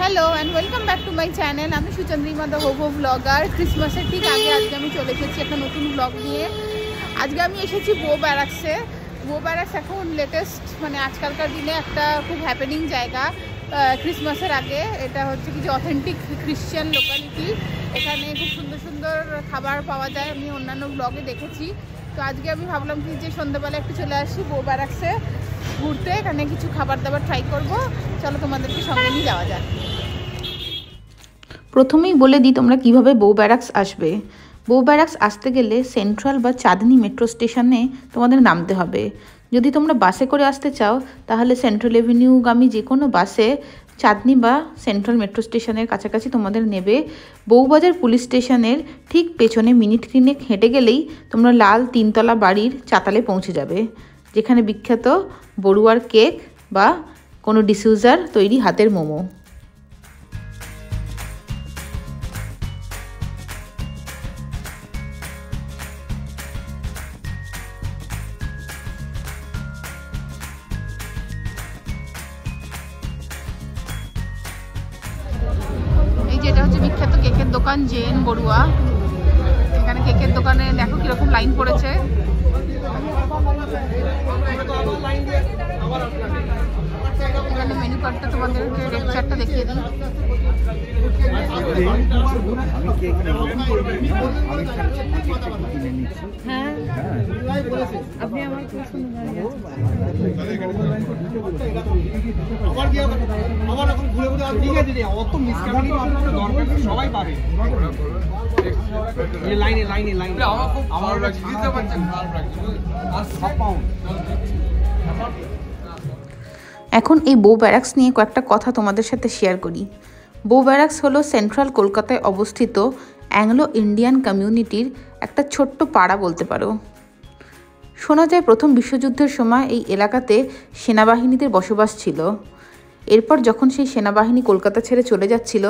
Hello and welcome back to my channel. আমি Suchandrima the hobo blogger. ক্রিসমাসের ঠিক আগে আজকে আমি চলে এসেছি একটা নতুন ব্লগ নিয়ে। আজকে আমি এসেছি বো ব্যারাক্সে। বো ব্যারাক্স এখন লেটেস্ট মানে আজকালকার দিনে একটা খুব হ্যাপেনিং জায়গা। ক্রিসমাসের আগে এটা হচ্ছে কি যে অথেন্টিক খ্রিশ্চান লোকালিটি। এখানে খুব সুন্দর সুন্দর খাবার পাওয়া যায়, আমি অন্যান্য ব্লগে দেখেছি। তো আজকে আমি ভাবলাম কি যে সন্ধ্যাবেলা একটু চলে আসি বো ব্যারাক্সে ঘুরতে, এখানে কিছু খাবার দাবার ট্রাই করব। চলো তোমাদেরকে সঙ্গে নিয়ে যাওয়া যাক। প্রথমেই বলে দিই তোমরা কিভাবে বো ব্যারাক্স আসবে। বো ব্যারাক্স আসতে গেলে সেন্ট্রাল বা চাঁদনি মেট্রো স্টেশনে তোমাদের নামতে হবে। যদি তোমরা বাসে করে আসতে চাও তাহলে সেন্ট্রাল এভিনিউগামী যে কোনো বাসে চাঁদনি বা সেন্ট্রাল মেট্রো স্টেশনের কাছাকাছি তোমাদের নেবে। বউবাজার পুলিশ স্টেশনের ঠিক পেছনে মিনিট তিনেক হেঁটে গেলেই তোমরা লাল তিনতলা বাড়ির চাতালে পৌঁছে যাবে, যেখানে বিখ্যাত বড়ুয়ার কেক বা কোনো ডিসিউজার তৈরি হাতের মোমো। এই যেটা হচ্ছে বিখ্যাত কেকের দোকান জেন বড়ুয়া। এখানে কেকের দোকানে দেখো কিরকম লাইন পড়েছে। এখানে মেনু কার্ডটা তোমাদেরকে লেকচারটা দেখিয়ে দিই। হ্যাঁ আপনি আমার সবাই পাবে লাইনে লাইনে লাইনে আমার বুঝতে পারছেন আর সব পাউন্ড। এখন এই বো ব্যারাক্স নিয়ে কয়েকটা কথা তোমাদের সাথে শেয়ার করি। বো ব্যারাক্স হলো সেন্ট্রাল কলকাতায় অবস্থিত অ্যাংলো ইন্ডিয়ান কমিউনিটির একটা ছোট্ট পাড়া বলতে পারো। শোনা যায় প্রথম বিশ্বযুদ্ধের সময় এই এলাকাতে সেনাবাহিনীদের বসবাস ছিল। এরপর যখন সেই সেনাবাহিনী কলকাতা ছেড়ে চলে যাচ্ছিল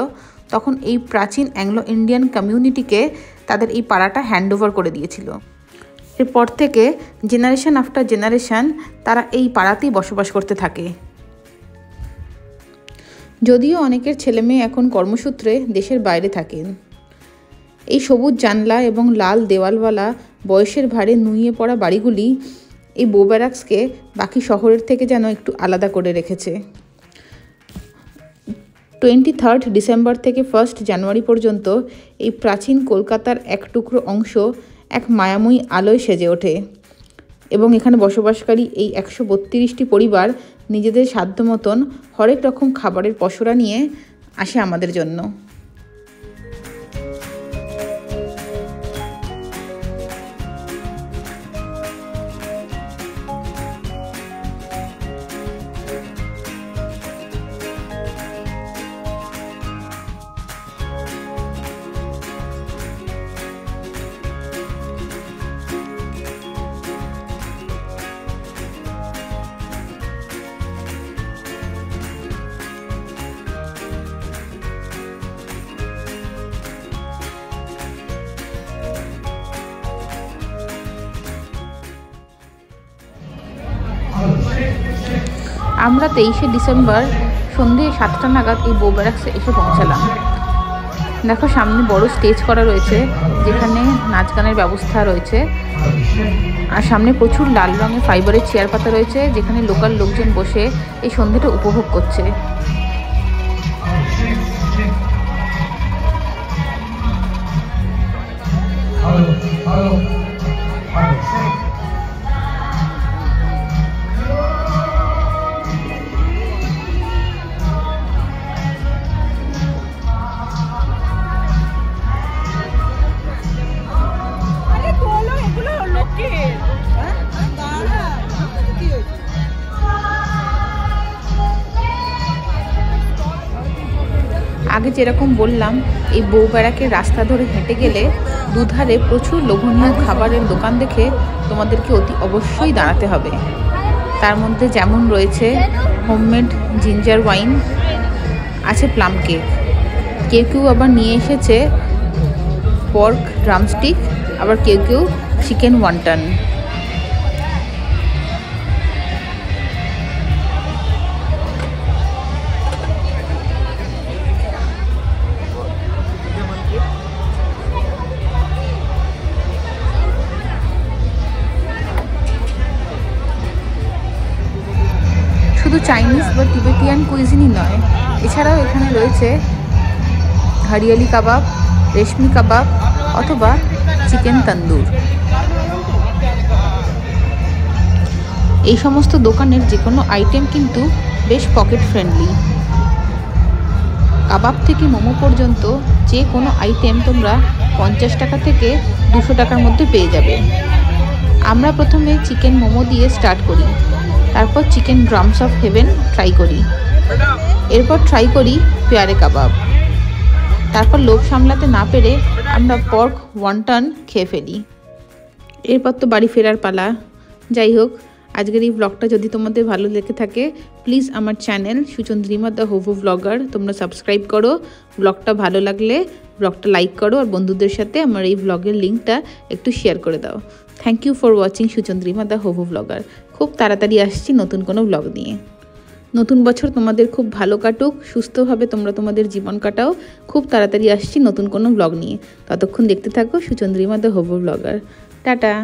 তখন এই প্রাচীন অ্যাংলো ইন্ডিয়ান কমিউনিটিকে তাদের এই পাড়াটা হ্যান্ডওভার করে দিয়েছিল। এরপর থেকে জেনারেশন আফটার জেনারেশন তারা এই পাড়াতেই বসবাস করতে থাকে। যদিও অনেকের ছেলেমেয়ে এখন কর্মসূত্রে দেশের বাইরে থাকেন। এই সবুজ জানলা এবং লাল দেওয়ালওয়ালা বয়সের ভারে নুইয়ে পড়া বাড়িগুলি এই বো ব্যারাক্সকে বাকি শহরের থেকে যেন একটু আলাদা করে রেখেছে। 23 ডিসেম্বর থেকে 1 জানুয়ারি পর্যন্ত এই প্রাচীন কলকাতার এক টুকরো অংশ এক মায়াময়ী আলোয় সেজে ওঠে এবং এখানে বসবাসকারী এই 132টি পরিবার নিজেদের সাধ্য মতন হরেক রকম খাবারের পসরা নিয়ে আসে আমাদের জন্য। আমরা 23 ডিসেম্বর সন্ধ্যে 7টা নাগাদ এই বো ব্যারাক্সে এসে পৌঁছালাম। দেখো সামনে বড় স্টেজ করা রয়েছে যেখানে নাচ গানের ব্যবস্থা রয়েছে, আর সামনে প্রচুর লাল রঙের ফাইবারের চেয়ার পাতা রয়েছে যেখানে লোকাল লোকজন বসে এই সন্ধ্যেটা উপভোগ করছে। আগে যেরকম বললাম এই বো ব্যারাকের রাস্তা ধরে হেঁটে গেলে দুধারে প্রচুর লোভনীয় খাবারের দোকান দেখে তোমাদেরকে অতি অবশ্যই দাঁড়াতে হবে। তার মধ্যে যেমন রয়েছে হোমমেড জিঞ্জার ওয়াইন, আছে প্লাম কেক, কেউ কেউ আবার নিয়ে এসেছে পর্ক ড্রামস্টিক, আবার কেউ কেউ চিকেন ওয়ান্টন। বা টিবেটিয়ান কুইজিনই নয়, এছাড়াও এখানে রয়েছে হরিয়ালি কাবাব, রেশমি কাবাব অথবা চিকেন তন্দুর। এই সমস্ত দোকানের যে কোনো আইটেম কিন্তু বেশ পকেট ফ্রেন্ডলি। কাবাব থেকে মোমো পর্যন্ত যে কোনো আইটেম তোমরা 50 টাকা থেকে 200 টাকার মধ্যে পেয়ে যাবে। আমরা প্রথমে চিকেন মোমো দিয়ে স্টার্ট করি, তারপর chicken drums of haven try করি, এরপর ট্রাই করি পেয়ারে কাবাব, তারপর লোভ সামলাতে না পেরে আমরা পর্ক ওয়ান্টন খেয়ে ফেলি। এরপর তো বাড়ি ফেরার পালা। যাই হোক, আজকের এই ব্লগটা যদি তোমাদের ভালো লেগে থাকে প্লিজ আমার channel Suchandrima the hobo blogger তোমরা সাবস্ক্রাইব করো। ব্লগটা ভালো লাগলে ব্লগটা লাইক করো আর বন্ধুদের সাথে আমার এই ব্লগের লিঙ্কটা একটু শেয়ার করে দাও। Thank you for watching Suchandrima the hobo blogger. খুব তাড়াতাড়ি আসছি নতুন কোনো ব্লগ নিয়ে। নতুন বছর তোমাদের খুব ভালো কাটুক, সুস্থভাবে তোমরা তোমাদের জীবন কাটাও। খুব তাড়াতাড়ি আসছি নতুন কোনো ব্লগ নিয়ে। ততক্ষণ দেখতে থাকো Suchandrima the hobo blogger. Tata.